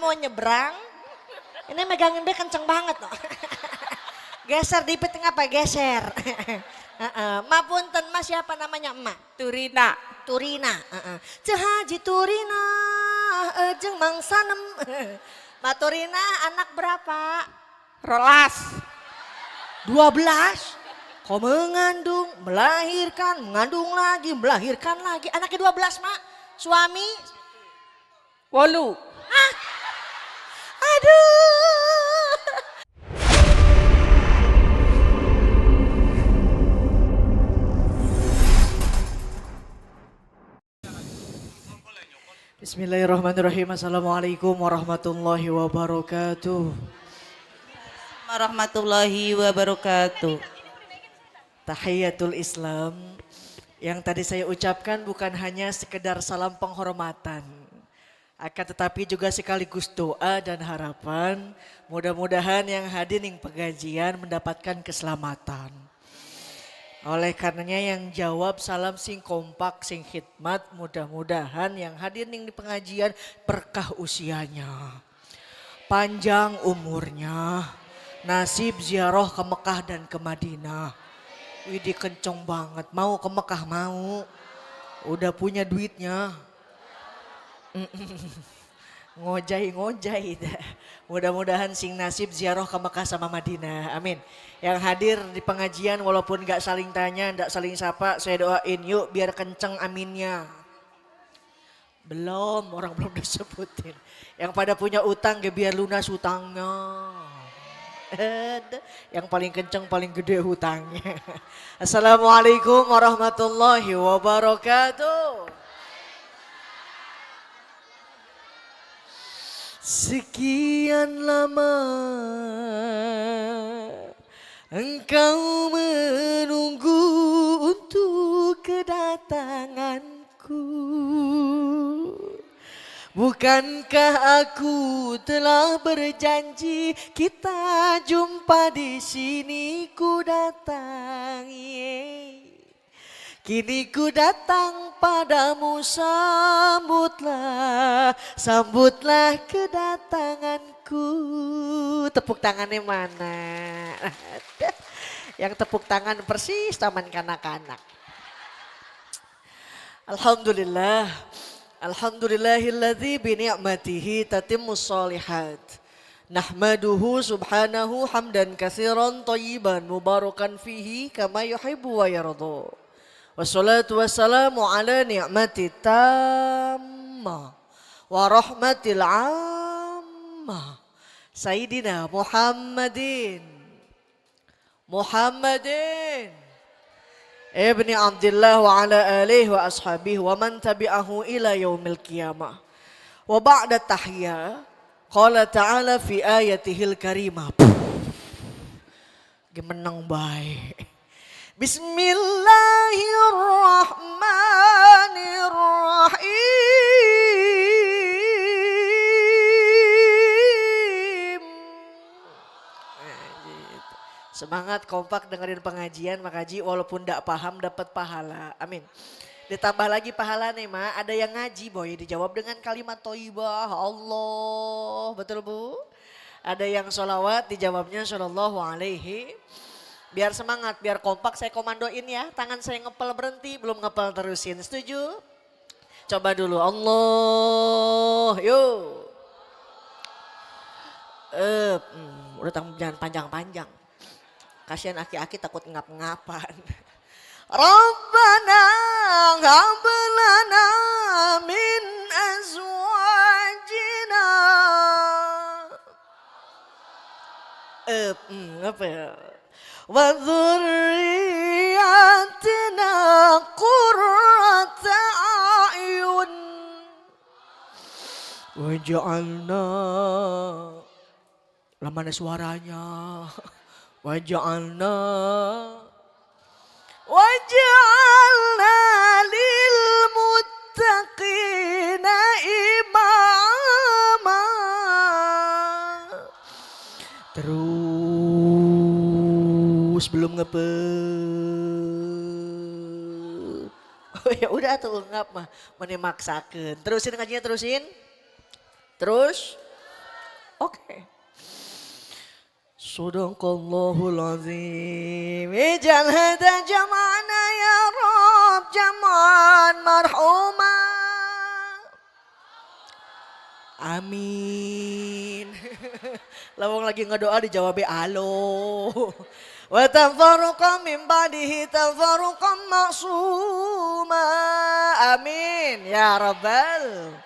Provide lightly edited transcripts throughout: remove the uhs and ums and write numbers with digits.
mau nyebrang. Ini megangin be kenceng banget loh. Geser dipit ngapa geser. Ma punten mas siapa namanya emak? Turina. Turina. Cehaji Turina jeung Mang Sanem. Ma Turina anak berapa? Rolas. 12. Kau mengandung, melahirkan, mengandung lagi, melahirkan lagi. Anaknya 12 mak. Suami? 8. Aduh. Bismillahirrahmanirrahim. Assalamualaikum warahmatullahi wabarakatuh. Warahmatullahi wabarakatuh. Tahiyatul Islam yang tadi saya ucapkan bukan hanya sekedar salam penghormatan, akan tetapi juga sekaligus doa dan harapan mudah-mudahan yang hadir ning pengajian mendapatkan keselamatan. Oleh karenanya yang jawab salam sing kompak sing khidmat, mudah-mudahan yang hadir ning di pengajian berkah usianya, panjang umurnya, nasib ziarah ke Mekah dan ke Madinah. Widih kenceng banget, mau ke Mekah mau, udah punya duitnya. Ngojai. Mudah-mudahan sing nasib ziarah ke Mekah sama Madinah, amin. Yang hadir di pengajian walaupun gak saling tanya, gak saling sapa, saya doain yuk biar kenceng aminnya. Belum, orang belum disebutin. Yang pada punya utang biar lunas utangnya. Yang paling kenceng paling gede hutangnya. Assalamualaikum warahmatullahi wabarakatuh. Sekian lama engkau menunggu untuk kedatanganku. Bukankah aku telah berjanji kita jumpa di sini ku datang. Kini ku datang padamu, sambutlah kedatanganku. Tepuk tangannya mana? Yang tepuk tangan persis taman kanak-kanak. Alhamdulillah. Alhamdulillahilladzi bi ni'matihi tatimmus shalihat. Nahmaduhu subhanahu hamdan katsiran thayyiban mubarakan fihi kama yuhibbu wa yarda. Wassalatu wassalamu ala ni'mati tamma wa rahmatil amma Sayyidina Muhammadin Ibni Abdillah wa ala alihi wa ashabihi wa man tabi'ahu ila yaumil qiyamah. Wa ba'da tahiyya qala ta'ala fi ayatihil karimah. Gemenang bae. Bismillahirrahmanirrahim. Semangat kompak dengerin pengajian, makaji walaupun tidak paham dapat pahala. Amin. Ditambah lagi pahala nih ma, ada yang ngaji boy dijawab dengan kalimat thayyibah Allah. Betul bu? Ada yang sholawat dijawabnya sallallahu alaihi. Biar semangat, biar kompak saya komandoin ya. Tangan saya ngepel berhenti, belum ngepel terusin. Setuju? Coba dulu Allah, yuk. Udah jangan panjang-panjang. Kasihan aki-aki takut ngap-ngapan. Rabbana hab lana min azwajina. Apa ya? Wa dzurriyyatina qurrata a'yun waj'alna, lah mana suaranya? Waj'alna lil muttaqina imama. Terus belum ngepet. Oh ya udah tuh ngap mah, meni maksakeun. Terusin ngajinya terusin. Terus Oke. Sadaqallahul azim. Ijal hada jama'ana ya Rabb jama'an marhuma. Amin. Lawang lagi ngedoa dijawab alo. Wa tafarruqa min ba'dihi tafarruqan maksuma. Amin ya Rabbal.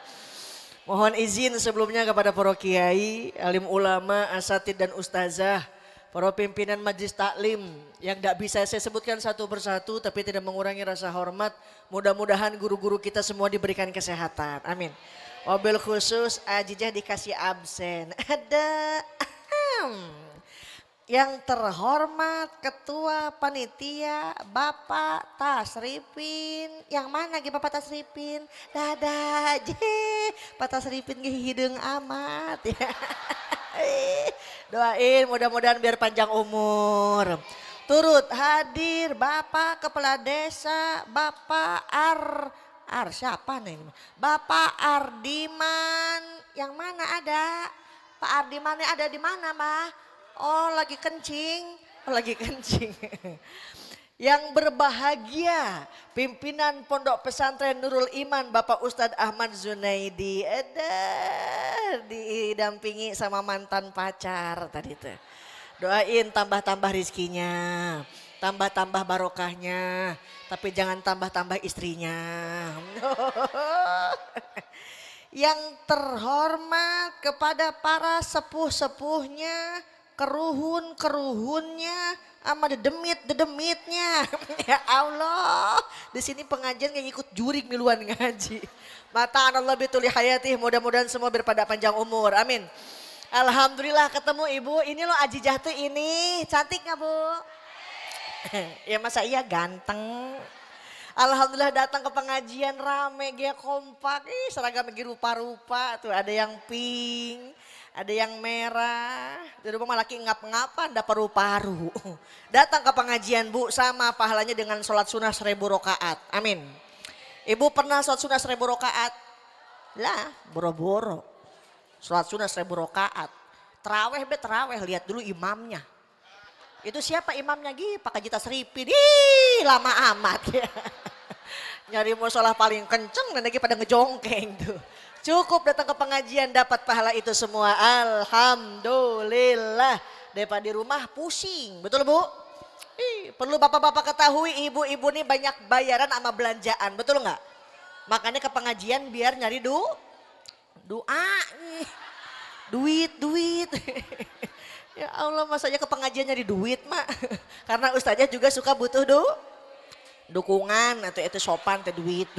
Mohon izin sebelumnya kepada para kiai, alim ulama, asatid dan ustazah, para pimpinan majlis taklim yang tidak bisa saya sebutkan satu persatu tapi tidak mengurangi rasa hormat. Mudah-mudahan guru-guru kita semua diberikan kesehatan. Amin. Wabil khusus Ajijah dikasih absen. Ada yang terhormat Ketua Panitia Bapak Tasripin. Yang mana ge Bapak Tasripin? Dadah je. Pak Tasripin ge hideung amat ya. Doain mudah-mudahan biar panjang umur. Turut hadir Bapak Kepala Desa, Bapak siapa nih? Bapak Ardiman. Yang mana ada? Pak Ardimannya ada di mana, Mbak? Oh lagi kencing, Yang berbahagia pimpinan Pondok Pesantren Nurul Iman Bapak Ustadz Ahmad Zunaidi. Ada didampingi sama mantan pacar tadi tuh. Doain tambah-tambah rizkinya, tambah-tambah barokahnya. Tapi jangan tambah-tambah istrinya. Yang terhormat kepada para sepuh-sepuhnya, keruhun-keruhunnya, sama dedemitnya. Ya Allah, di sini pengajian yang ikut jurik miluan ngaji. Mata Allah bituli hayati, mudah-mudahan semua berpada panjang umur. Amin. Alhamdulillah ketemu Ibu. Ini loh Ajijah tuh ini, cantik nggak Bu? Ya masa iya ganteng. Alhamdulillah datang ke pengajian rame, dia kompak. Seragam lagi rupa-rupa, tuh ada yang pink. Ada yang merah, di rumah laki ngap-ngapan, ada paru-paru. Datang ke pengajian Bu, sama pahalanya dengan sholat sunnah 1000 rakaat. Amin. Ibu pernah sholat sunnah 1000 rakaat? Lah, boro-boro. Sholat sunnah 1000 rakaat. Terawih, lihat dulu imamnya. Itu siapa imamnya? Pak Haji Tasripin. Ih, lama amat ya. Nyari musola paling kenceng dan lagi pada ngejongkeng tuh. Cukup datang ke pengajian dapat pahala itu semua. Alhamdulillah. Daripada di rumah pusing. Betul Bu? Perlu bapak-bapak ketahui ibu-ibu nih banyak bayaran sama belanjaan. Betul nggak? Makanya ke pengajian biar nyari doa nih. Duit. Ya Allah masanya ke pengajian nyari duit mak. Karena ustaznya juga suka butuh dukungan. Atau itu sopan teh duit.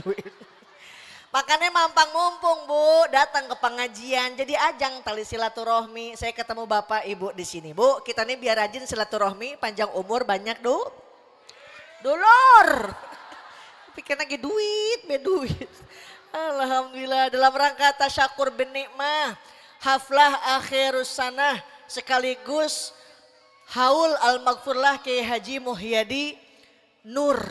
Makanya mampang mumpung Bu, datang ke pengajian. Jadi ajang tali silaturahmi. Saya ketemu Bapak Ibu di sini. Bu, kita nih biar rajin silaturahmi, panjang umur, banyak dulur. Pikir lagi duit. Alhamdulillah dalam rangka tasyakur bin nikmah, haflah akhirus sanah sekaligus haul al-maghfurlah Kiai Haji Muhyadi Nur.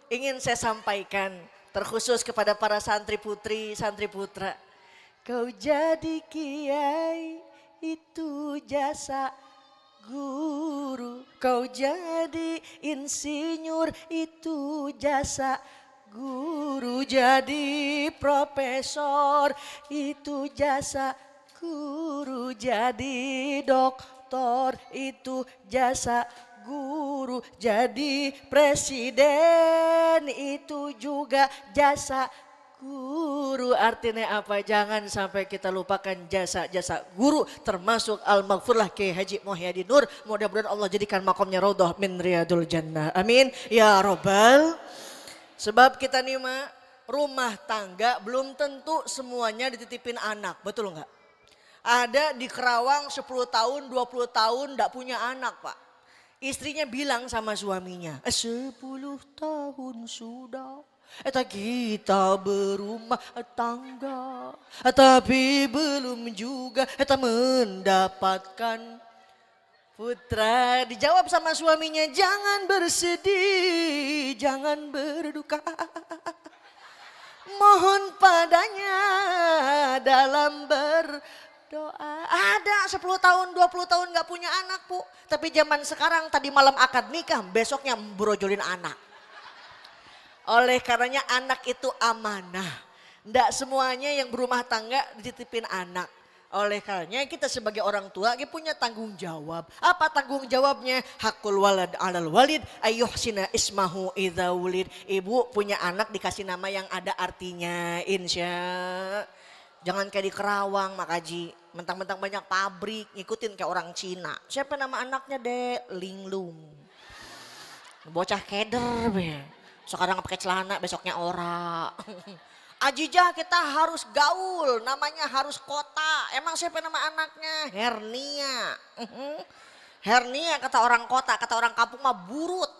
Ingin saya sampaikan terkhusus kepada para santri putri, santri putra. Kau jadi kiai itu jasa guru. Kau jadi insinyur itu jasa guru. Jadi profesor itu jasa guru. Jadi doktor itu jasa guru. Jadi presiden itu juga jasa guru. Artinya apa? Jangan sampai kita lupakan jasa-jasa guru, termasuk al-maghfurlah Kiai Haji Muhyadi Nur. Mudah-mudahan Allah jadikan makamnya raudhah min riyadul jannah. Amin ya robbal. Sebab kita nih mak, rumah tangga belum tentu semuanya dititipin anak, betul nggak? Ada di Kerawang 10 tahun, 20 tahun enggak punya anak Pak. Istrinya bilang sama suaminya, 10 tahun sudah kita berumah tangga. Tapi belum juga kita mendapatkan putra. Dijawab sama suaminya, jangan bersedih, jangan berduka. Mohon padanya dalam doa. Ada 10 tahun, 20 tahun gak punya anak, Bu. Tapi zaman sekarang tadi malam akad nikah, besoknya brojolin anak. Oleh karenanya anak itu amanah. Nggak semuanya yang berumah tangga dititipin anak. Oleh karenanya kita sebagai orang tua kita punya tanggung jawab. Apa tanggung jawabnya? Hakul walad alal walid ayyuhsina ismahu idza wulid. Ibu punya anak dikasih nama yang ada artinya, insya. Jangan kayak di Kerawang Mak Haji. Mentang-mentang banyak pabrik ngikutin kayak orang Cina. Siapa nama anaknya Dek? Linglung. Bocah keder be. Sekarang pakai celana besoknya ora. Ajijah kita harus gaul, namanya harus kota. Emang siapa nama anaknya? Hernia. Hernia kata orang kota, kata orang kampung mah burut.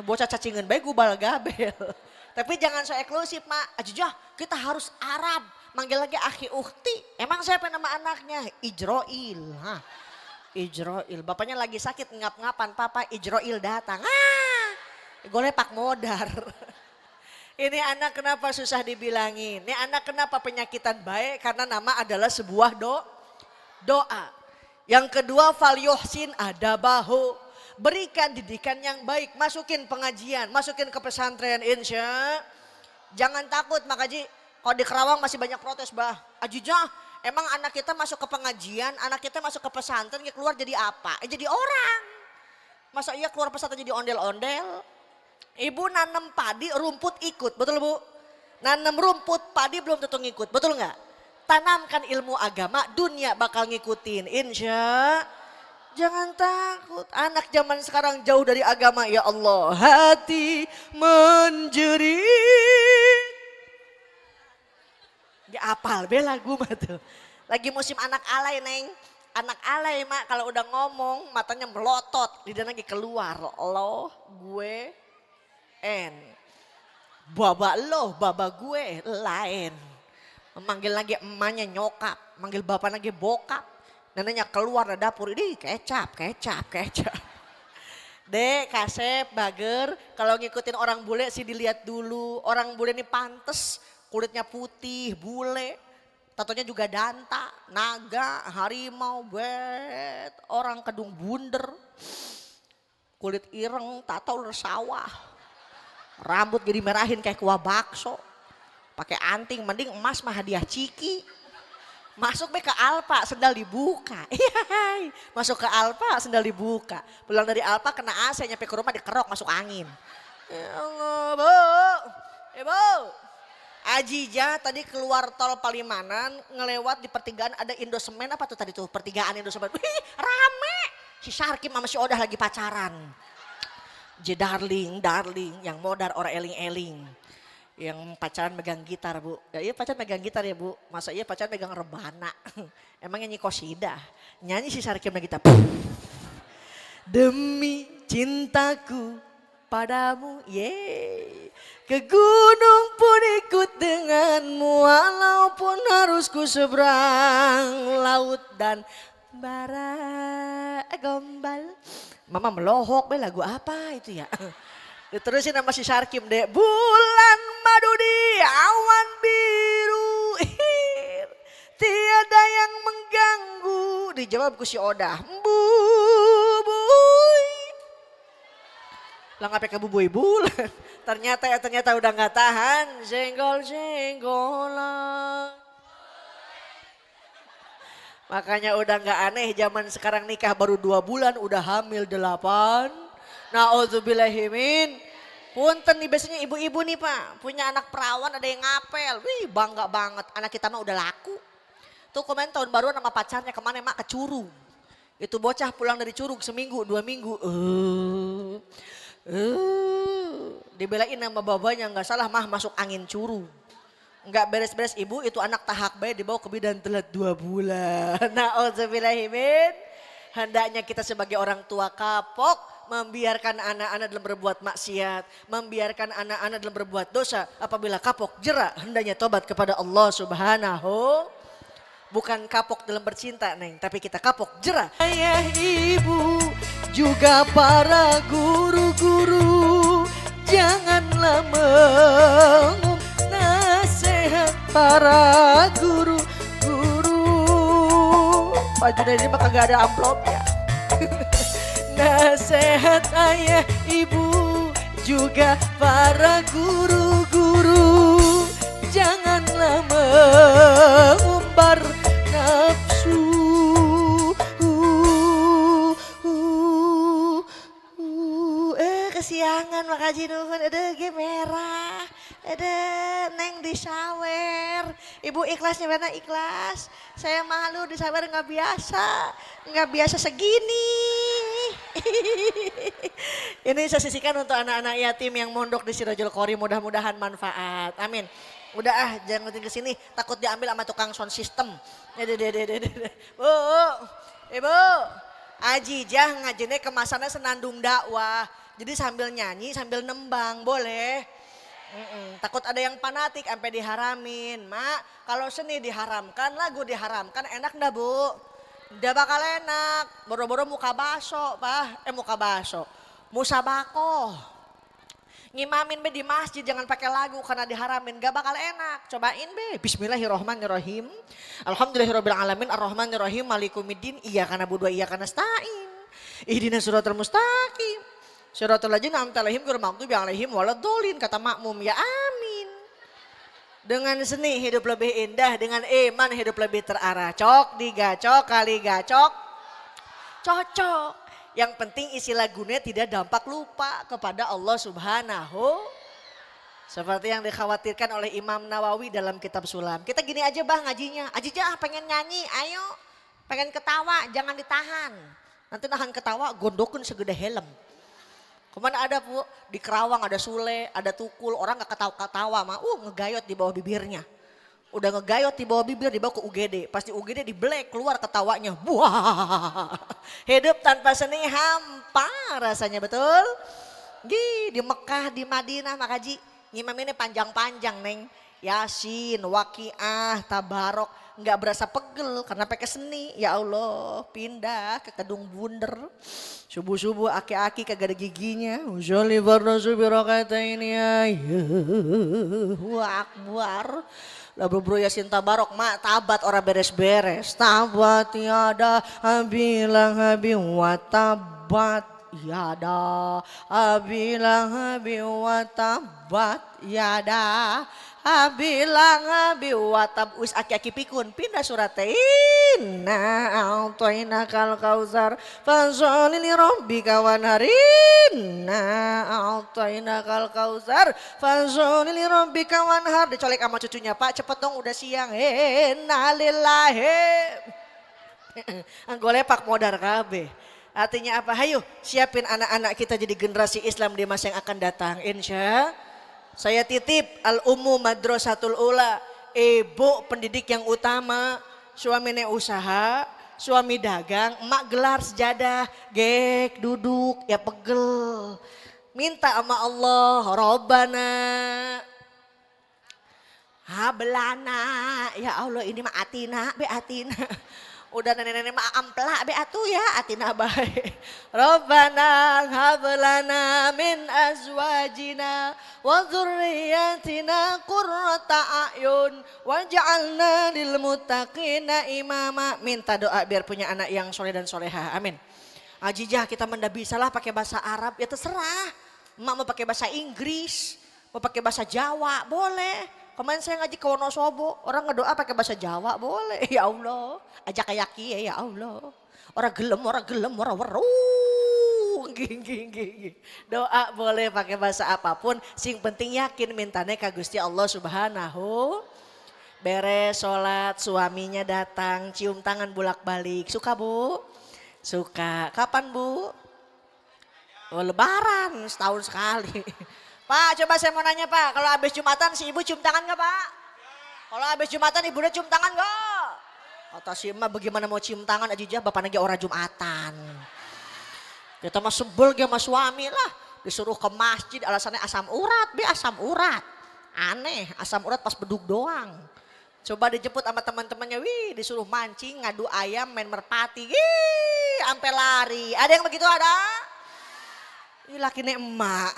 Bocah cacingan bae gubal gabel. Tapi jangan so eksklusif Mak. Ajijah kita harus Arab. Manggil lagi akhi ukhti. Emang siapa nama anaknya? Ijroil. Ijroil. Bapaknya lagi sakit ngap-ngapan. Papa Ijroil datang. Golepak modar. Ini anak kenapa susah dibilangin? Ini anak kenapa penyakitan baik? Karena nama adalah sebuah doa. Yang kedua fal yuhsin adabahu. Berikan didikan yang baik. Masukin pengajian, masukin ke pesantren insya. Jangan takut Mak Haji. Kalau di Kerawang masih banyak protes bah. Ajijah emang anak kita masuk ke pengajian, anak kita masuk ke pesantren keluar jadi apa? Jadi orang. Masa iya keluar pesantren jadi ondel-ondel? Ibu nanam padi rumput ikut, betul Bu? Nanam rumput padi belum tentu ngikut, betul nggak? Tanamkan ilmu agama, dunia bakal ngikutin, insya. Jangan takut, anak zaman sekarang jauh dari agama, ya Allah. Hati menjerit. Dia apal be lagu mah tuh. Lagi musim anak alay Neng. Anak alay Mak kalau udah ngomong matanya melotot, lidahnya lagi keluar. Lo, gue, baba lo, baba gue lain. Memanggil lagi emaknya nyokap, manggil bapak lagi bokap. Neneknya keluar dari dapur, ini kecap. Dek, Kasep, Bager, kalau ngikutin orang bule sih dilihat dulu. Orang bule ini pantes, kulitnya putih, bule. Tatonya juga danta, naga, harimau, bet. Orang kedung bunder, kulit ireng, tato ular sawah. Rambut jadi merahin kayak kuah bakso. Pakai anting, mending emas mah hadiah ciki. Masuk be ke Alfa, sendal dibuka. Masuk ke Alfa, sendal dibuka. Pulang dari Alfa kena AC, nyampe ke rumah dikerok masuk angin. Ya Allah, Bu. Ibu. Ajijah tadi keluar tol Palimanan, ngelewat di pertigaan ada Indosemen apa tuh tadi tuh? Pertigaan Indosemen. Wih, rame. Si Syarkim sama si Odah lagi pacaran. Darling, yang modar orang eling-eling. Yang pacaran megang gitar Bu. Ya iya pacaran megang gitar ya Bu. Masa iya pacaran megang rebana. Emang nyanyi kosidah. Nyanyi si Syarkim megang gitar. Demi cintaku padamu. Yeay. Ke gunung pun ikut denganmu. Walaupun harus ku seberang laut dan bara gombal. Mama melohok be lagu apa itu ya. Diterusin sama si Syarkim deh. Bulan madu di awan biru. Tiada yang mengganggu. Dijawab ku si Odah. Bubuy. Lah ngapain ke bubuy bulan. Ternyata udah gak tahan. Senggol-senggolan. Makanya udah gak aneh zaman sekarang nikah baru 2 bulan udah hamil 8. Na'udzubillahimin. Punten nih biasanya ibu-ibu nih Pak. Punya anak perawan ada yang ngapel. Wih bangga banget anak kita mah udah laku. Tuh komen tahun baruan sama pacarnya kemana Mak ke Curug. Itu bocah pulang dari Curug seminggu 2 minggu. Dibelain sama babanya gak salah mah masuk angin Curug. Enggak beres-beres ibu itu anak tahak bayi dibawa ke bidan telat 2 bulan. Na'udzubillahimin. Hendaknya kita sebagai orang tua kapok membiarkan anak-anak dalam berbuat maksiat, membiarkan anak-anak dalam berbuat dosa. Apabila kapok jerak hendaknya tobat kepada Allah Subhanahu. Bukan kapok dalam bercinta Neng, tapi kita kapok jerak. Ayah ibu juga para guru-guru janganlah nasihat para guru-guru Pak Junaidi mah kagak ada amplopnya. Nasihat ayah ibu juga para guru-guru, janganlah mengumbar nafsu. Kesiangan makaji nuhun, ada ge merah, ada neng disawer. Ibu ikhlasnya mana ikhlas? Saya malu disawer nggak biasa segini. Ini saya sisihkan untuk anak-anak yatim yang mondok di Sirajul Qori, mudah-mudahan manfaat. Amin. Udah jangan ke sini, takut diambil sama tukang sound system. Bu, ibu, Ajijah ngajine kemasannya senandung dakwah. Jadi sambil nyanyi sambil nembang boleh. Takut ada yang fanatik sampai diharamin. Mak, kalau seni diharamkan, lagu diharamkan, enak ndak bu? Ndak bakal enak. Boro-boro muka baso, muka baso. Musabakoh. Ngimamin be di masjid jangan pakai lagu karena diharamin, gak bakal enak. Cobain be. Bismillahirrahmanirrahim. Alhamdulillahirabbil alamin arrahmanirrahim malikumiddin iyyaka na'budu wa iyyaka nasta'in. Ihdinas siratal mustaqim. Siratal ladzina an'amta 'alaihim ghairil maghdubi 'alaihim waladdallin, kata makmum ya amin. Dengan seni hidup lebih indah, dengan iman hidup lebih terarah. Cok digacok kali gacok cocok. Yang penting isi lagunya tidak dampak lupa kepada Allah Subhanahu. Seperti yang dikhawatirkan oleh Imam Nawawi dalam kitab Sulam. Kita gini aja bah ngajinya. Ajijah pengen nyanyi, ayo. Pengen ketawa, jangan ditahan. Nanti nahan ketawa gondokun segede helm. Kemana ada bu? Di Kerawang ada Sule, ada Tukul, orang gak ketawa-ketawa mah, ngegayot di bawah bibirnya. Udah ngegayot di bawah bibir dibawa ke UGD, pasti UGD di black keluar ketawanya. Wah, hidup tanpa seni hampa rasanya betul. Di Mekah, di Madinah makaji, ngimam ini panjang-panjang neng. Yasin, Waqiah, Tabarok, nggak berasa pegel karena pakai seni. Ya Allah, pindah ke Kedung Bunder. Subuh-subuh aki-aki kagak ada giginya. Usholi farnasu birakatain ya Allahu Akbar. Lah bro Yasin Tabarok mak tabat orang beres-beres. Tabat tiada bilang habi wa tabat yada bilang habi wa tabat yada bilang habi wa tab us aki-aki pikun pindah surat inna a'tayna kal kausar fasholli li rabbika wanhar inna a'tayna kal kausar fasholli li rabbika wanhar. Dicolek sama cucunya, Pak cepet dong udah siang. Innalillahi golepak modar kabeh. Artinya apa? Hayu siapin anak-anak kita jadi generasi Islam di masa yang akan datang. Insya saya titip Al-Ummu Madrasatul Ula, ibu pendidik yang utama, suaminya usaha, suami dagang, emak gelar sejadah, gek duduk ya pegel. Minta sama Allah, Robbana hablana, ya Allah ini mah atina, be atina. Udah nenek-nenek mah ampla be atuh ya atina bae. Rabbana hablana min azwajina wa dzurriyyatina qurrata a'yun waj'alna lil muttaqina imama. Minta doa biar punya anak yang soleh dan soleha. Amin. Ajijah kita menda bisalah pakai bahasa Arab ya terserah. Emak mau pakai bahasa Inggris, mau pakai bahasa Jawa boleh. Kemarin saya ngaji ke Wonosobo, orang ngedoa pakai bahasa Jawa boleh. Ya Allah, ajak kayaki ya Allah. Orang gelem, orang weru. Doa boleh pakai bahasa apapun, sing penting yakin mintanya ka Gusti Allah Subhanahu. Beres sholat, suaminya datang, cium tangan bolak-balik. Suka bu? Suka. Kapan bu? Oh, Lebaran, setahun sekali. Pak, coba saya mau nanya Pak, kalau habis Jumatan si ibu cium tangan gak Pak? Kalau habis Jumatan ibu udah cium tangan gak? Kata si emak bagaimana mau cium tangan aja bapak lagi orang Jumatan. Kita mah sebel sama suami lah, disuruh ke masjid alasannya asam urat, asam urat. Aneh, asam urat pas beduk doang. Coba dijemput sama teman-temannya, wih disuruh mancing, ngadu ayam, main merpati, sampai lari. Ada yang begitu ada? Ini lakinya emak.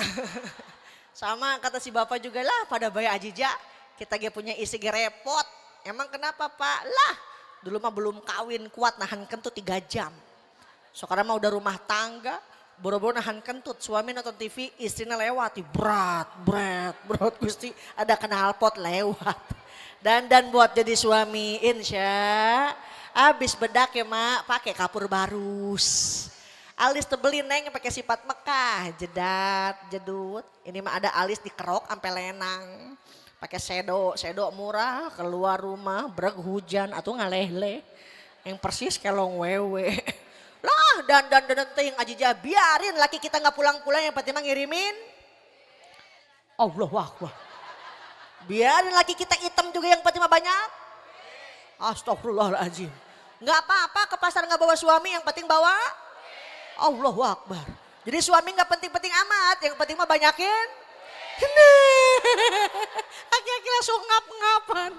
Sama kata si bapak juga lah pada bayar ajija kita gak punya isi gak repot. Emang kenapa Pak? Lah Dulu mah belum kawin kuat nahan kentut 3 jam. Sekarang mah udah rumah tangga, boro-boro nahan kentut. Suami nonton TV, istrinya lewati. Berat, Gusti ada knalpot lewat. Dan buat jadi suami, insya. Abis bedak ya mak, pakai kapur barus. Alis tebelin neng pakai sifat Mekah, jedat, jedut. Ini mah ada alis dikerok sampai lenang. Pakai sedo murah, keluar rumah, breg hujan atau ngaleh-leh. Yang persis kelong wewe. Lah dan ting ajija biarin laki kita nggak pulang-pulang yang penting mah ngirimin. Allahu Akbar. Biarin laki kita hitam juga yang penting mah banyak. Astagfirullahaladzim. Nggak apa-apa ke pasar nggak bawa suami yang penting bawa. Allahu Akbar. Jadi suami nggak penting-penting amat, yang penting mah banyakin. Aki-aki langsung ngap-ngapan.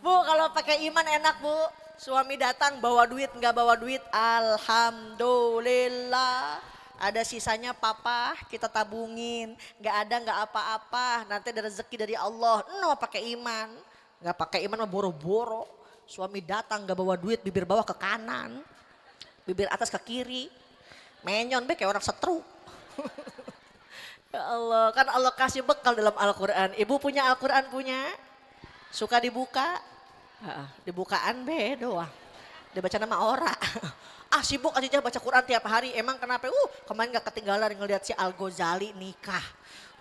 Bu kalau pakai iman enak bu. Suami datang bawa duit nggak bawa duit. Alhamdulillah. Ada sisanya papa kita tabungin. Nggak ada nggak apa-apa. Nanti ada rezeki dari Allah. No pakai iman. Nggak pakai iman mah boro-boro. Suami datang nggak bawa duit bibir bawah ke kanan. Bibir atas ke kiri. Menyon be kayak orang setruk. Ya Allah, kan Allah kasih bekal dalam Al-Quran. Ibu punya Al-Quran punya? Suka dibuka? Dibukaan be doang. Dibaca nama orang. Sibuk aja baca Quran tiap hari. Emang kenapa? Kemarin gak ketinggalan ngeliat si Al-Ghazali nikah.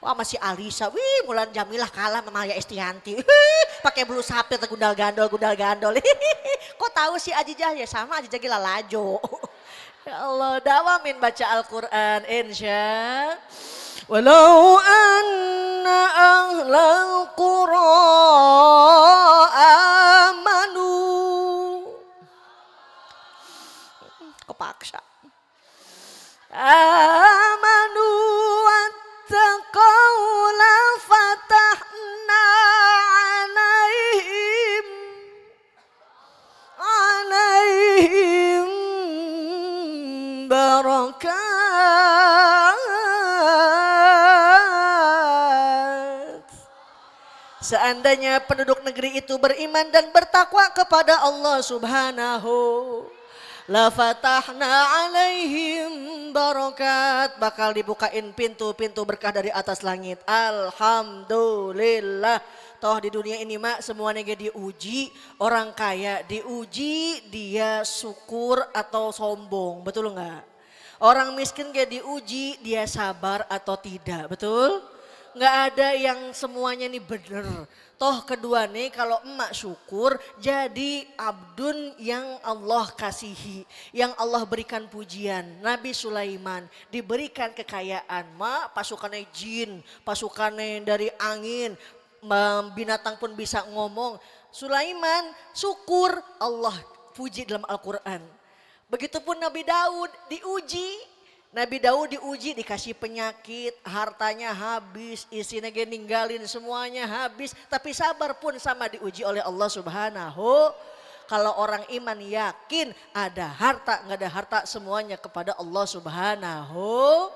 Wah masih Alisa, Mulan Jamilah kalah sama Maya Estianti. Pakai bulu sapir gundal gandol. Kok tahu si Ajijah ya sama Ajijah gila lajo. Ya Allah, dawamin baca Al-Quran insya. Walau anna ahlal qura amanu. Kepaksa. Amanu wattaqau la fatahna alaihim barakat. Seandainya penduduk negeri itu beriman dan bertakwa kepada Allah Subhanahu, la fatahna alaihim barakat, bakal dibukain pintu-pintu berkah dari atas langit. Alhamdulillah. Toh di dunia ini mak semuanya diuji. Orang kaya diuji dia syukur atau sombong, betul enggak? Orang miskin diuji dia sabar atau tidak, betul? Nggak ada yang semuanya nih bener. Toh kedua nih kalau emak syukur jadi abdun yang Allah kasihi. Yang Allah berikan pujian. Nabi Sulaiman diberikan kekayaan. Mak pasukannya jin, pasukannya dari angin. Binatang pun bisa ngomong. Sulaiman syukur Allah puji dalam Al-Quran. Begitupun Nabi Daud diuji. Nabi Daud diuji dikasih penyakit, hartanya habis, istrinya ninggalin semuanya habis. Tapi sabar pun sama diuji oleh Allah Subhanahu. Kalau orang iman yakin ada harta nggak ada harta semuanya kepada Allah Subhanahu.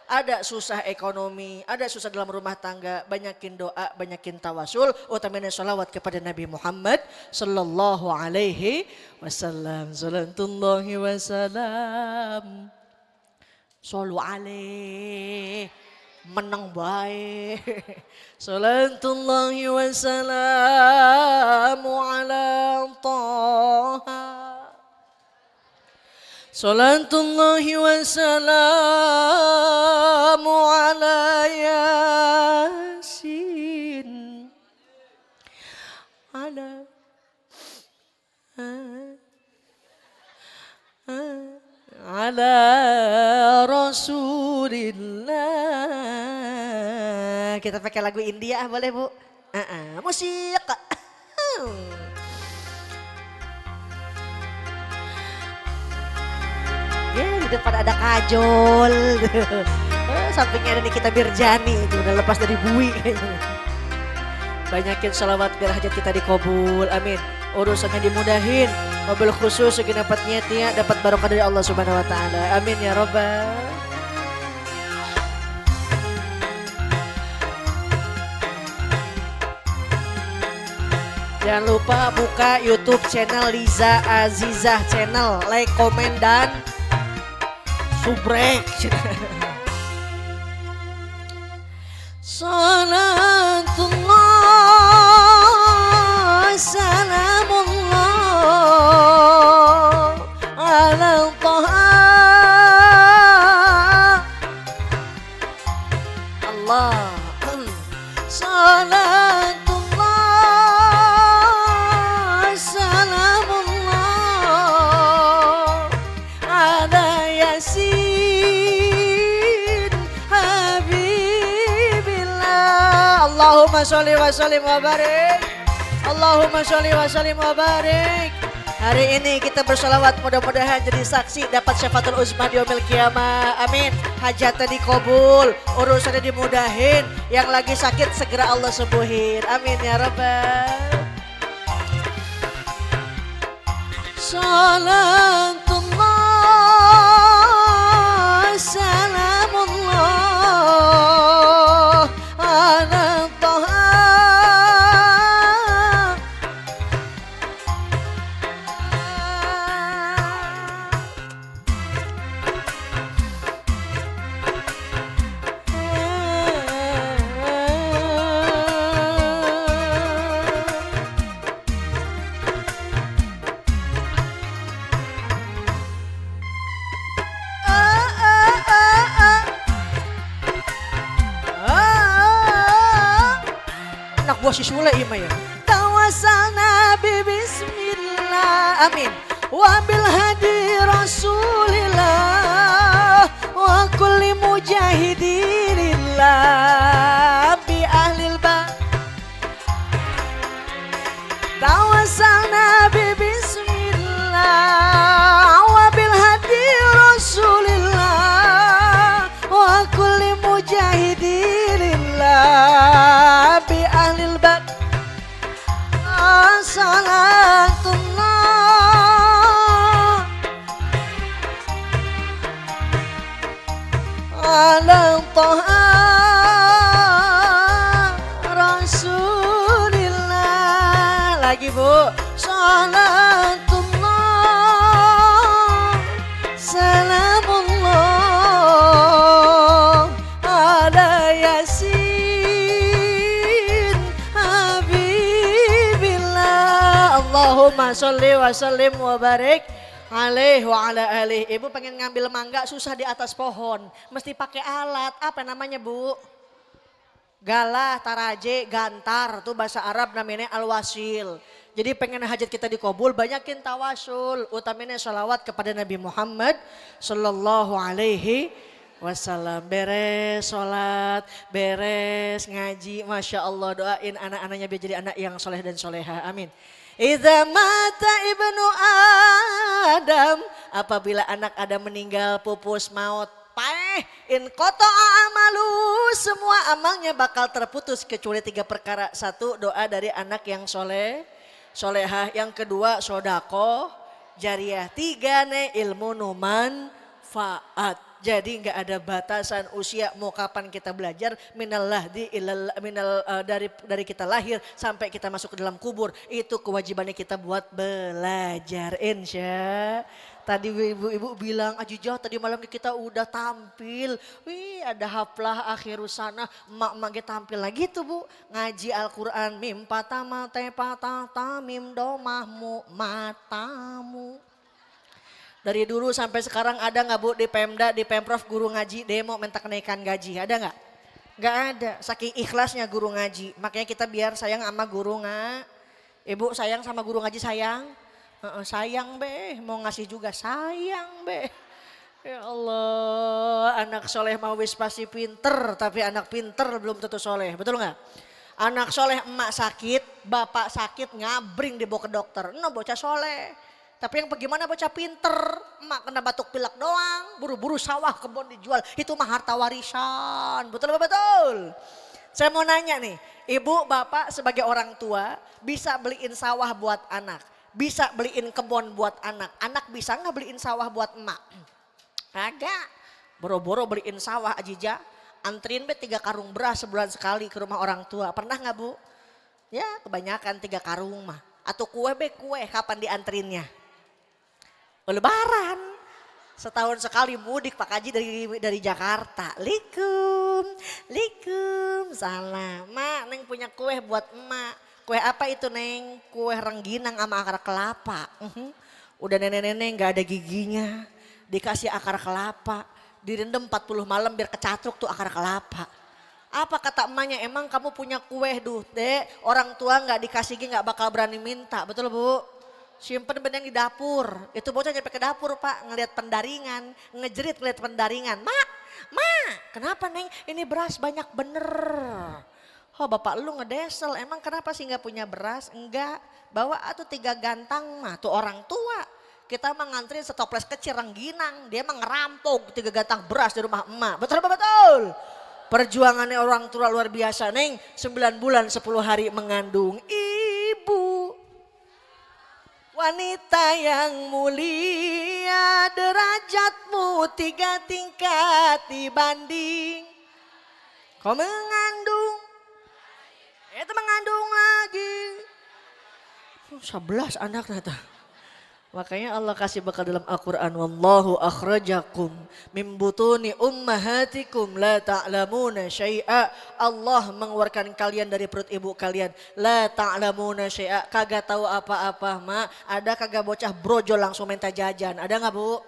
Ada susah ekonomi, ada susah dalam rumah tangga, banyakin doa, banyakin tawasul, utamanya sholawat kepada Nabi Muhammad sallallahu alaihi wasallam. Sallallahu wasallam. Solu alaih menang baik. Salatullahi wassalamu ala taha. Salatullahi wassalamu ala yasin. Ala ala Rasulillah. Kita pakai lagu India boleh bu? Musik. Ya di depan ada kajol. Sampingnya ada Nikita Mirjani itu udah lepas dari bui. Banyakin sholawat biar hajat kita dikabul. Amin. Urusannya dimudahin. Mobil khusus segini dapat niatnya dapat barokah dari Allah Subhanahu wa taala. Amin ya rabbal. Jangan lupa buka YouTube channel Liza Azizah channel, like, komen dan subrek. Salatullah salamullah ala taha Allah. Salatullah salamullah ala yasin habibillah. Allahumma sholli wa sallim wa barik. Allahumma sholli wa sallim wa barik. Hari ini kita bersolawat, mudah-mudahan jadi saksi dapat syafaatul uzma di yaumil qiyamah. Amin. Hajatnya dikabul, urusannya dimudahin, yang lagi sakit segera Allah sembuhin. Amin ya rabbal. Salatullah salamullah ala taha anak buah si Sule ima ya. Tawassalna bi bismillah. Amin. Wa bil hadi rasulillah wa kulli mujahidillah bi ahlil ba. Tawassalna bi bismillah wa bil hadi rasulillah wa kulli mujahidillah bi ahlil bad. Salatullah ala taha rasulillah. Lagi Bu. Salatullah salamullah ala yasin habibillah. Allahumma sholli wa sallim wa barik alaihi wa ala alihi. Ibu pengen ngambil mangga susah di atas pohon, mesti pakai alat. Apa namanya Bu? Galah, taraje, gantar, tuh bahasa Arab namanya al-wasil. Jadi pengen hajat kita dikabul, banyakin tawasul, utamanya sholawat kepada Nabi Muhammad sallallahu alaihi wasallam. Beres sholat, beres ngaji, Masya Allah, doain anak-anaknya biar jadi anak yang soleh dan soleha, amin. Idza mata ibnu Adam, apabila anak Adam meninggal, pupus maut, in qata'a amalu, semua amalnya bakal terputus kecuali 3 perkara. 1, doa dari anak yang soleh, solehah. Yang kedua, sodako jariah. 3 ilmu numan faat. Jadi nggak ada batasan usia mau kapan kita belajar, dari kita lahir sampai kita masuk ke dalam kubur, itu kewajibannya kita buat belajar, insya. Tadi ibu-ibu bilang, Ajijah tadi malam kita udah tampil, wih ada haflah akhirus sana, emak-emak tampil lagi tuh Bu, ngaji Al-Quran, mim patama te patata mim domahmu matamu. Dari dulu sampai sekarang ada nggak Bu di Pemda, di Pemprov guru ngaji demo minta kenaikan gaji, ada nggak? Nggak ada, saking ikhlasnya guru ngaji. Makanya kita biar sayang sama guru nggak. Ibu sayang sama guru ngaji sayang? Sayang be, mau ngasih juga sayang be. Ya Allah, anak soleh mau wis pasti pinter, tapi anak pinter belum tentu soleh, betul nggak? Anak soleh emak sakit, bapak sakit ngabring dibawa ke dokter, no bocah soleh. Tapi yang bagaimana bocah pinter, emak kena batuk pilek doang, buru-buru sawah kebun dijual, itu mah harta warisan, betul? Saya mau nanya nih, ibu bapak sebagai orang tua bisa beliin sawah buat anak, bisa beliin kebun buat anak, anak bisa nggak beliin sawah buat emak? Agak, boro-boro beliin sawah Ajija, anterin be 3 karung beras sebulan sekali ke rumah orang tua, pernah nggak Bu? Ya kebanyakan 3 karung mah. Atau kue kapan dianterinnya? Lebaran. Setahun sekali mudik Pak Haji dari Jakarta. Likum, salam. Mak, Neng punya kue buat emak. Kue apa itu Neng? Kue rengginang sama akar kelapa. Udah nenek-nenek gak ada giginya. Dikasih akar kelapa. Direndam 40 malam biar kecatruk tuh akar kelapa. Apa kata emaknya, emang kamu punya kue deh. Orang tua gak dikasih gak bakal berani minta. Betul Bu? Simpen benang di dapur. Itu bocah nyampe ke dapur Pak. Ngeliat pendaringan. Ngejerit ngeliat pendaringan. Mak, kenapa Neng? Ini beras banyak bener. Oh bapak lu ngedesel. Emang kenapa sih gak punya beras? Enggak. Bawa atuh 3 gantang mah. Tuh orang tua. Kita mah nganterin setoples kecil rengginang. Dia mah ngerampok 3 gantang beras di rumah emak. Betul apa betul? Perjuangannya orang tua luar biasa Neng. 9 bulan 10 hari mengandung ibu. Wanita yang mulia, derajatmu 3 tingkat dibanding. Kau mengandung, itu mengandung lagi. 11 anak ternyata. Makanya Allah kasih bakal dalam Al-Quran. Wallahu akhrajakum min butuni ummahatikum la ta'lamuna syai'a. Allah mengeluarkan kalian dari perut ibu kalian. La ta'lamuna syai'a. Kagak tahu apa-apa mak. Ada kagak bocah brojol langsung minta jajan. Ada gak Bu?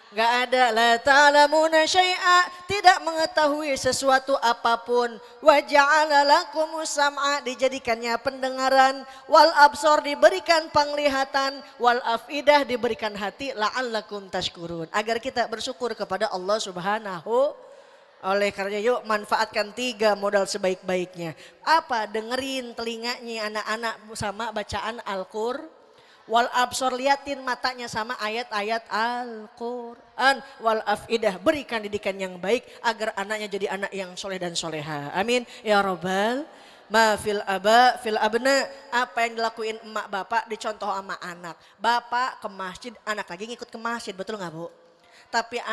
Gak ada. La ta'lamuna syai'a. Tidak mengetahui sesuatu apapun. Wa ja'ala lakumus sam'a. Dijadikannya pendengaran. Wal absor diberikan penglihatan. Wal afidah diberikan hati. La'allakum tashkurun. Agar kita bersyukur kepada Allah subhanahu. Oleh karena yuk manfaatkan 3 modal sebaik-baiknya. Apa? Dengerin telinganya anak-anak sama bacaan Al-Qur'an. Wal absor liatin matanya sama ayat-ayat Al-Quran. Wal afidah berikan didikan yang baik agar anaknya jadi anak yang soleh dan soleha. Amin. Ya Rabbal. Ma fil aba fil abna. Apa yang dilakuin emak bapak dicontoh sama anak. Bapak ke masjid, anak lagi ngikut ke masjid. Betul gak Bu? Tapi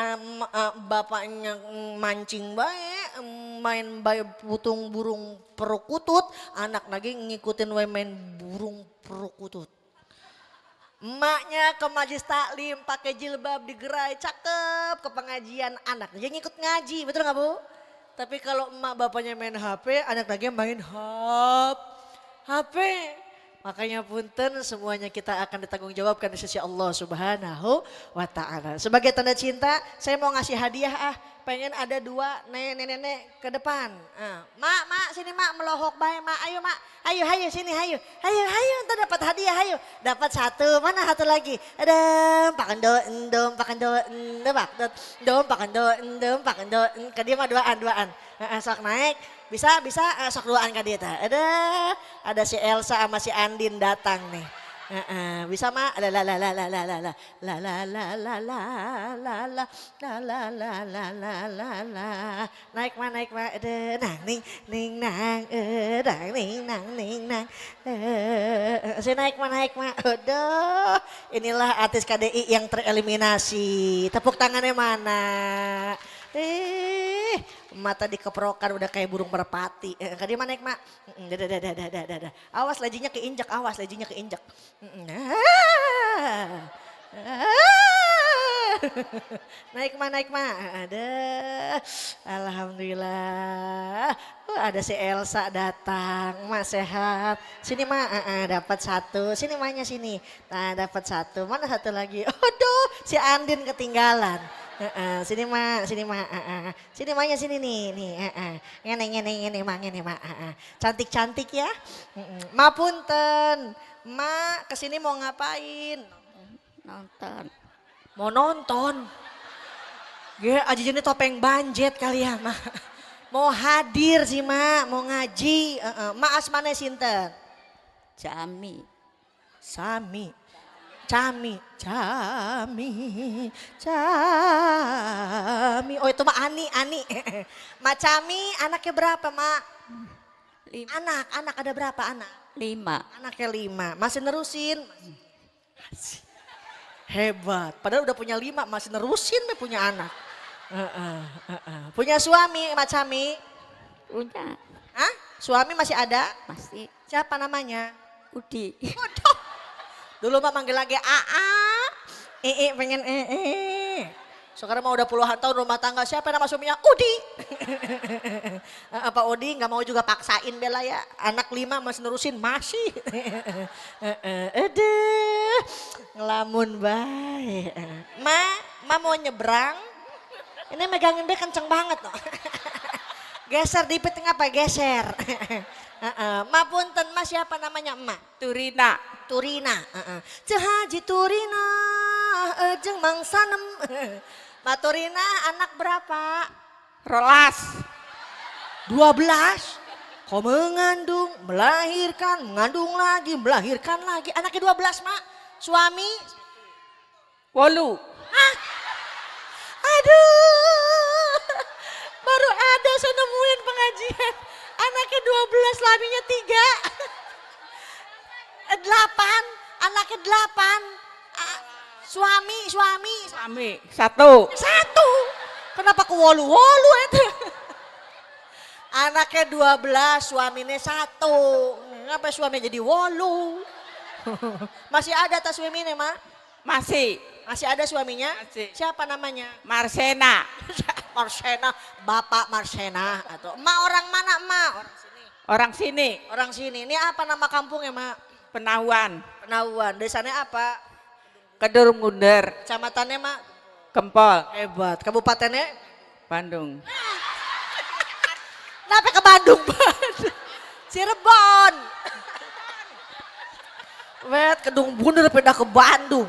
bapaknya mancing baik, main baik putung burung perukutut. Anak lagi ngikutin main burung perukutut. Emaknya ke majlis taklim pakai jilbab digerai cakep ke pengajian anak dia ngikut ngaji betul nggak Bu? Tapi kalau emak bapaknya main HP anak lagi main HP. Makanya punten semuanya kita akan ditanggung jawabkan di sisi Allah Subhanahu wa Ta'ala. Sebagai tanda cinta saya mau ngasih hadiah pengen ada 2 nenek-nenek ke depan. Mak sini mak melohok baik mak ayo mak. Ayo sini ayo entar dapat hadiah ayo. Dapat 1 mana 1 lagi. Ada pakendo ke dia mah 2an. Sok naik bisa sok 2an ke dia ta. Ada si Elsa sama si Andin datang nih. Bisa mak naik mak saya naik mak aduh inilah artis KDI yang tereliminasi tepuk tangannya mana mata dikeprokan udah kayak burung merpati. Kadi mana naik mak? Awas lajinya keinjak. Naik mak. Ada. Alhamdulillah. Ada si Elsa datang. Mak sehat. Sini mak. Dapat 1. Sini maknya sini. Nah dapat 1. Mana 1 lagi? Aduh si Andin ketinggalan. Sini mak. Sini maknya sini nih. Ngene mak. Cantik ya. Ma punten. Ma kesini mau ngapain? Nonton. Mau nonton. Aja jenis topeng banjet kali ya mak. Mau hadir sih mak. Mau ngaji. Ma asmane sinten? Cami. Oh itu mah Ani. Mak Cami anaknya berapa mak? 5. Anak ada berapa anak? 5. Anaknya 5. Masih nerusin? Hebat. Padahal udah punya 5 masih nerusin punya anak. Punya suami Mak Cami? Punya. Hah? Suami masih ada? Masih. Siapa namanya? Udi. Waduh. Dulu mah manggil lagi pengen Sekarang mah udah puluhan tahun rumah tangga. Siapa nama suaminya? Udi. Pak Udi nggak mau juga paksain Bella ya. Anak 5 masih nerusin masih. Aduh, ngelamun baik. Ma mau nyebrang. Ini megangin dia kenceng banget loh. Geser dipit ngapa geser. Ma punten, ma siapa namanya emak? Turina. Turina. Cehaji Turina, jeung Mang Sanem. Ma Turina anak berapa? Rolas. 12. Kau mengandung, melahirkan, mengandung lagi, melahirkan lagi. Anaknya 12 mak. Suami? 8. Aduh. Baru ada saya nemuin pengajian. Anaknya 12, suaminya 3. 8, anaknya 8. Suami. Suami 1. 1. Kenapa ke wolu itu? Anaknya 12, suaminya 1. Kenapa suaminya jadi wolu? Masih ada tas suaminya, Mak? Masih. Masih ada suaminya? Masih. Siapa namanya? Marsena. Marsena, Bapak Marsena atau emak orang mana emak? Orang sini. Orang sini. Ini apa nama kampungnya, Mak? Penahuan. Penahuan. Desanya apa? Kedurung Gunder. Kecamatannya, Mak? Gempol. Hebat. Kabupatennya? Bandung. Kenapa ke Bandung? Cirebon. Wet, Kedung Bunder pindah ke Bandung.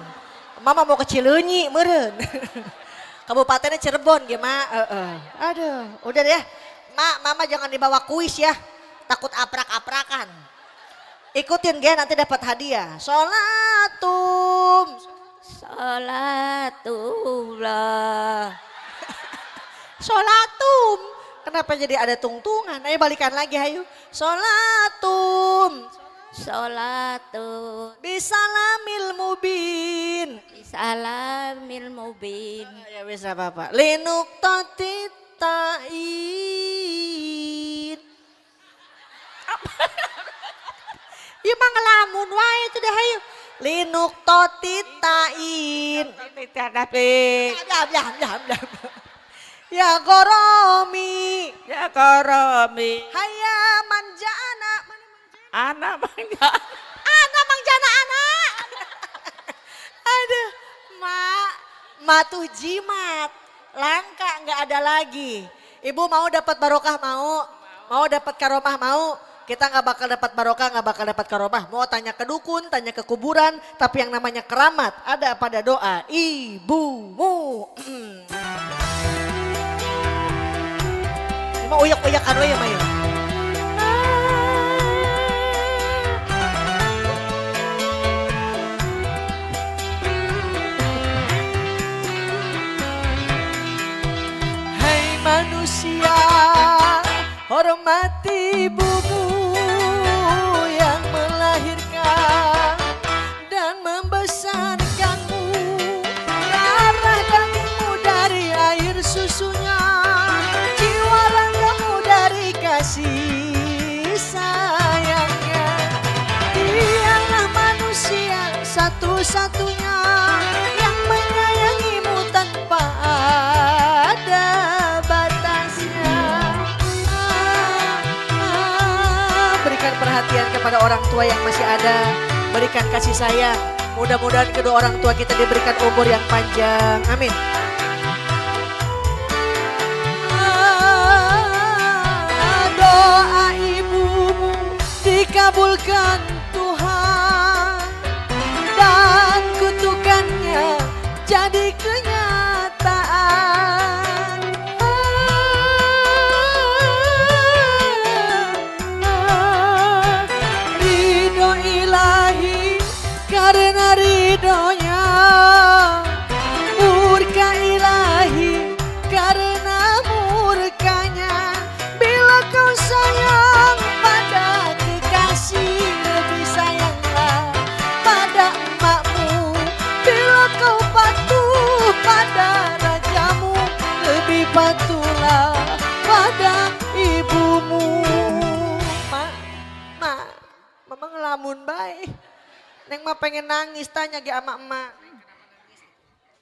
Mama mau ke Cileunyi meureun. Kabupatennya Cirebon gimana? Aduh, udah deh. Mama jangan dibawa kuis ya. Takut aprak-aprakan. Ikutin Gen, nanti dapat hadiah. Sholatum. Salatullah. Sholatum. Kenapa jadi ada tungtungan? Ayo balikan lagi ayo. Sholatum. Sholatul. Bisalamil mubin. Salamil mubin. Ya bisa Bapak. Linuk totitain. Ya mah ngelamun wae itu dah ayo. Linuk totitain. Tidak tapi. Ya goromi. Ya koromi. Hayya manjana. Anak mangga. Anak mangjana anak. Aduh, ma tuh jimat. Langka nggak ada lagi. Ibu mau dapat barokah mau dapat karomah mau. Kita nggak bakal dapat barokah, nggak bakal dapat karomah. Mau tanya ke dukun, tanya ke kuburan, tapi yang namanya keramat ada pada doa ibumu. Mau uyak-uyakan we ya Mayu. Hai manusia, hormati ibumu yang melahirkan dan membesarkanmu. Darah dagingmu dari air susunya, jiwa ragamu dari kasih sayangnya. Dialah manusia satu-satunya yang menyayangimu tanpa ada batasnya. Berikan perhatian kepada orang tua yang masih ada. Berikan kasih sayang. Mudah-mudahan kedua orang tua kita diberikan umur yang panjang. Amin. Doa ibumu dikabulkan Tuhan dan kutukannya jadi kenyataan. Ridho ilahi karena ridhonya, murka ilahi karena murkanya. Bila kau sayang pada kekasih emak pengen nangis, tanya ge ama emak.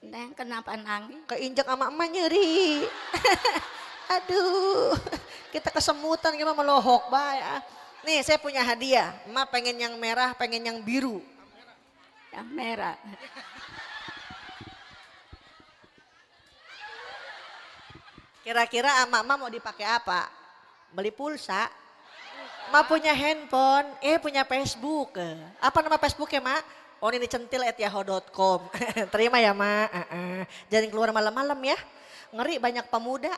Neng kenapa nangis? Keinjak ama emak nyeri. Aduh, kita kesemutan gimana melohok bae. Nih saya punya hadiah, emak pengen yang merah, pengen yang biru. Yang merah. Kira-kira ama emak mau dipakai apa? Beli pulsa? Emak punya handphone, punya Facebook. Apa nama Facebooknya mak? Oh ini centil@yahoo.com. Terima ya mak. Jangan keluar malam-malam ya. Ngeri banyak pemuda.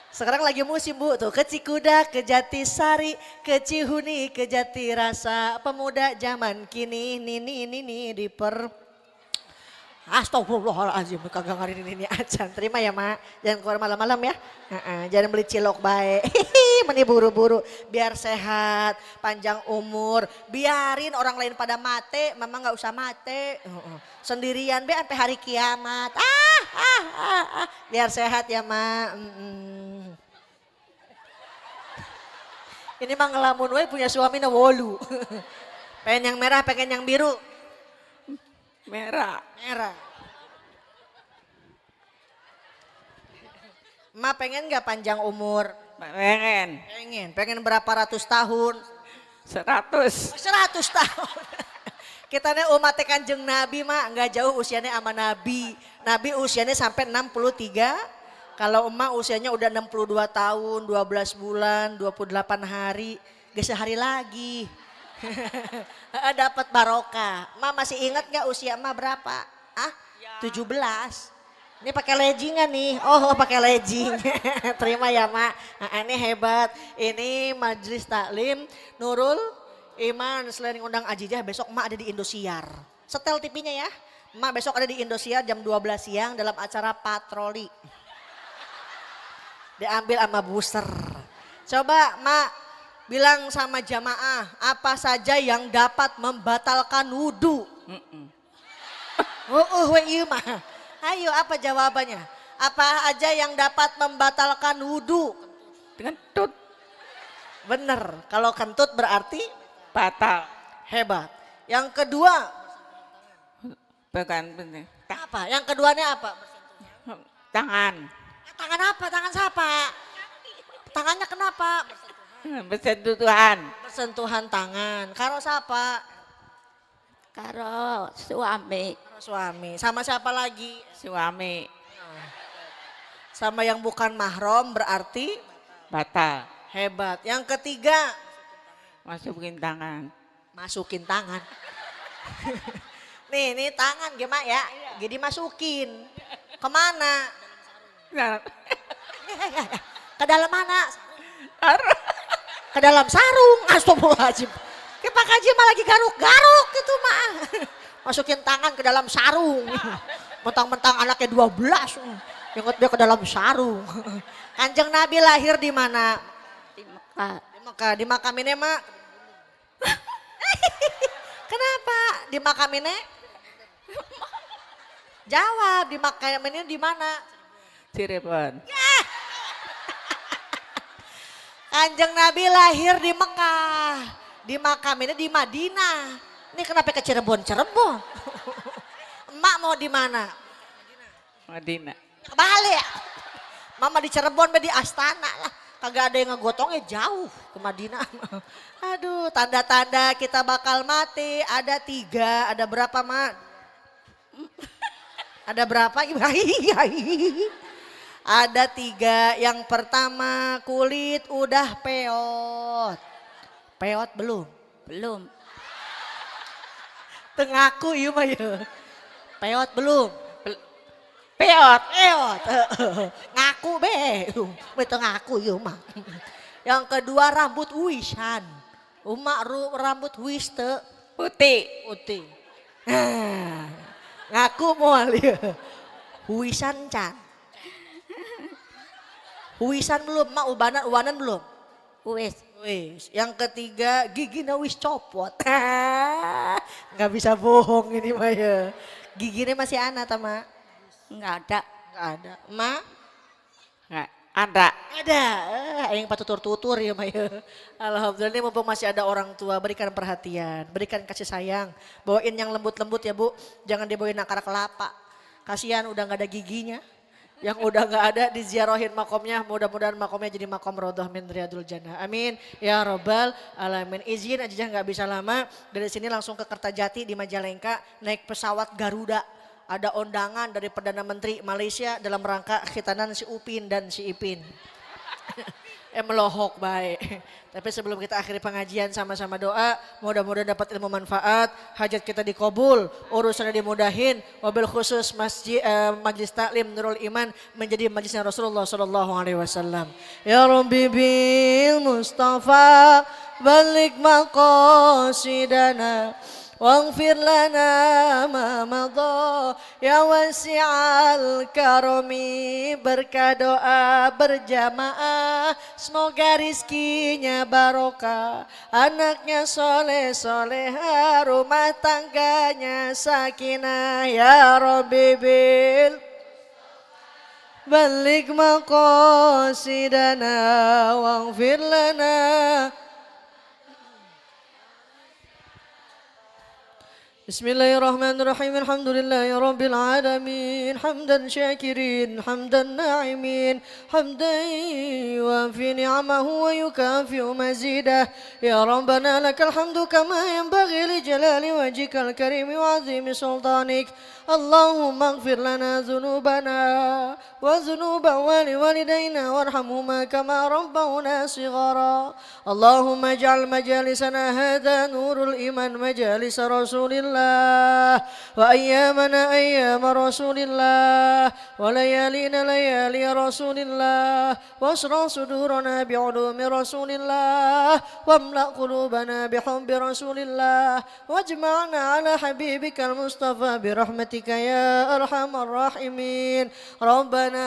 Sekarang lagi musim bu tuh ke Cikuda, ke Jatisari, ke Cihuni, ke Jatirasa. Pemuda zaman kini nini diper. Astagfirullahaladzim kagak ngarin ini acan. Terima ya mak. Jangan keluar malam-malam ya. Jangan beli cilok baik. Meni buru-buru biar sehat, panjang umur. Biarin orang lain pada mate, mama nggak usah mate. Sendirian be sampai hari kiamat. Biar sehat ya mak. Ini mah ngelamun we punya suami na wolu. Pengen yang merah, pengen yang biru. Merah. Merah. Emak pengen gak panjang umur? Pengen. Pengen berapa ratus tahun? 100. 100 tahun. Kita nih umat Kanjeng Nabi mak nggak jauh usianya sama Nabi. Nabi usianya sampai 63. Kalau emak usianya udah 62 tahun, 12 bulan, 28 hari. Gak sehari lagi. Dapat barokah. Ma masih ingat nggak usia emak berapa? 17. Ini pakai leggingnya nih. Oh pakai legging. Terima ya mak. Ini hebat. Ini majelis taklim Nurul Iman selain undang Ajijah besok emak ada di Indosiar. Setel TV-nya ya. Emak besok ada di Indosiar jam 12 siang dalam acara patroli. Diambil sama booster. Coba mak bilang sama jamaah apa saja yang dapat membatalkan wudhu. Mah. Ayo apa jawabannya? Apa aja yang dapat membatalkan wudhu? Kentut. Bener, kalau kentut berarti Batal. hebat. Yang kedua Bukan bener. apa? Yang keduanya apa? Tangan. Tangan apa? Tangan siapa? Tangannya kenapa? Bersentuhan. Bersentuhan tangan. Karo siapa? Karo suami. Karo suami. Sama siapa lagi? Suami. Sama yang bukan mahram berarti Batal. hebat. Yang ketiga Masukin tangan. masukin tangan. nih tangan gimana ya? Jadi masukin. Kemana? Nah, Ke dalam mana? Ke dalam sarung. Astagfirullahaladzim. Kita Pak Haji mah lagi garuk-garuk gitu mah. Masukin tangan ke dalam sarung. Mentang-mentang anaknya 12. Ingat dia ke dalam sarung. Kanjeng Nabi lahir di mana? di Mekah. Di Mekah. Di makaminnya mak. Kenapa? Di makaminnya? Jawab, di makaminnya di mana? Cirebon. Kanjeng Nabi lahir di Mekah. Di makaminnya di Madinah. Ini kenapa ke Cirebon? Emak mau di mana? Madinah. Kebalik. Mama di Cirebon, di Astana lah. Kagak ada yang ngegotongnya jauh ke Madinah. Aduh, tanda-tanda kita bakal mati ada 3. Ada berapa mak? Ada berapa? Ada 3. Yang pertama kulit udah peot. Peot belum? Belum. Tengaku iya mah ya. Peot belum? Peot. Peot. Ngaku be. Betul ngaku iya mah. Yang kedua rambut wisan. Umak rambut wis teu Putih. putih. Ngaku moal ya. Wisan can. Wisan belum, mak ubanan belum? Wis. Wis. Yang ketiga giginya wis copot. Nggak bisa bohong ini mah ya. Giginya masih anak tama? Enggak ada. Nggak ada. Mak? Enggak Ada. Ada. Aing patutur-tutur ya Maya. Alhamdulillah ini mumpung masih ada orang tua, berikan perhatian, berikan kasih sayang. Bawain yang lembut-lembut ya Bu, jangan dibawain akar kelapa. Kasihan udah nggak ada giginya. Yang udah nggak ada diziarahin makomnya, mudah-mudahan makomnya jadi makom rodoh min riyadul jannah. Amin ya robbal alamin. Izin aja nggak bisa lama, dari sini langsung ke Kertajati di Majalengka naik pesawat Garuda. Ada undangan dari Perdana Menteri Malaysia dalam rangka khitanan si Upin dan si Ipin. Melohok baik. Tapi sebelum kita akhiri pengajian sama-sama doa, mudah-mudahan dapat ilmu manfaat, hajat kita dikabul, urusannya dimudahin, wabil khusus majlis taklim Nurul Iman menjadi majlisnya Rasulullah sallallahu alaihi wasallam. Ya Rabbi bil Mustafa balik maqasidana واغفر لنا ما مضى ya wasi'al karami. Berkah doa berjamaah, semoga rizkinya barokah, anaknya soleh soleha, rumah tangganya sakinah. Ya Rabbi bil balik maqasidana waghfir lana. Bismillahirrahmanirrahim. Alhamdulillahi rabbil alamin. Hamdan syakirin, hamdan na'imin, hamdan yuafi ni'amahu wa yukafi'u mazidah. Ya Rabbana lakal hamdu kama yanbaghi li jalali wajhikal karimi wa 'azimi sultanik. Allahumma ighfir lana dhunubana wa dhunuba walidaina warhamhuma kama rabbawna shighara. Allahumma ij'al majalisana hadha nurul iman majalis Rasulillah wa ayyamana ayyam Rasulillah wa layalina layali Rasulillah wasra sudurana bi'ulumi Rasulillah wamla qulubana bihubbi Rasulillah wajma'na ala habibikal Mustafa birahmatika ya arhamar rahimin. Rabbana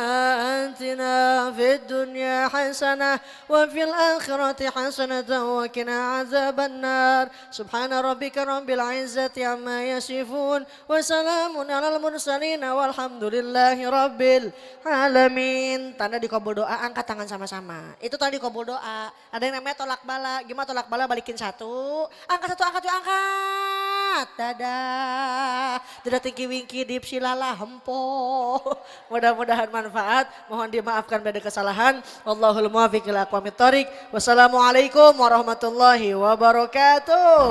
atina fid dunya hasanah wa fil akhirati hasanatan wa qina azaban nar. Subhana rabbika rabbil izzati amma yasifun wa salamun alal mursalin walhamdulillahi rabbil alamin. Tanda dikabul doa, angkat tangan sama-sama. Itu tadi dikabul doa. Ada yang namanya tolak bala. Gimana tolak bala? Balikin satu. Angkat satu, angkat yuk, angkat. Dadah. Dadah tinggi wingki dip silala hempo. Mudah-mudahan manfaat. Mohon dimaafkan pada kesalahan. Wallahul muwaffiq ila aqwamit thoriq. Wassalamualaikum warahmatullahi wabarakatuh.